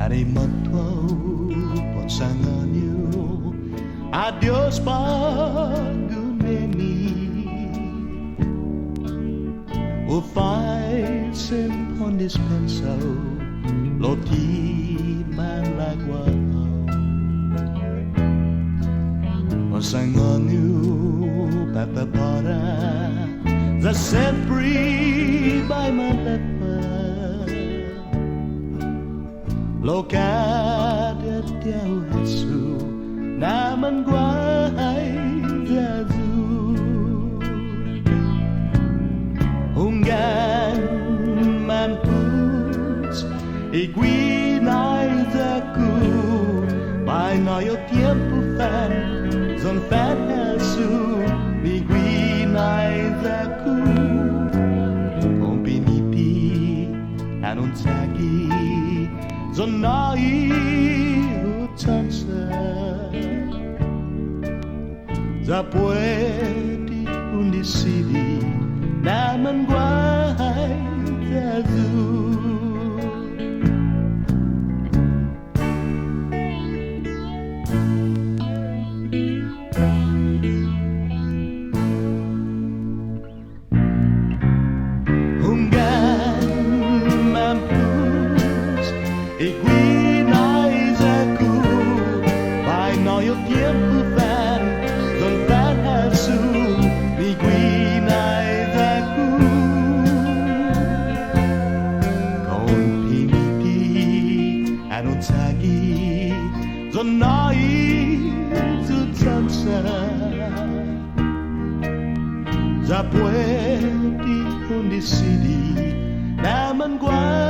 Harimatou ponsanganyo, adios paguneni. Ufai simpon dispenso, loti man lagwa. Ponsanganyo papapara, the sempre by maleffa. Lokada tiao Haso na Manguaiya Hunggan Manguaiya iguinaizaku Pai noyo tiempo fan Zon fan Haso iguinaizaku Kompiniti anunsagi Zonai utansa Zapuedi undisidi na Manguaiya iguinaizaku Pai noyo tiempo fan Don fan Haso iguinaizaku Kompiniti anunsagi Zonai zutansa Zapuedi undisidi na Manguaiya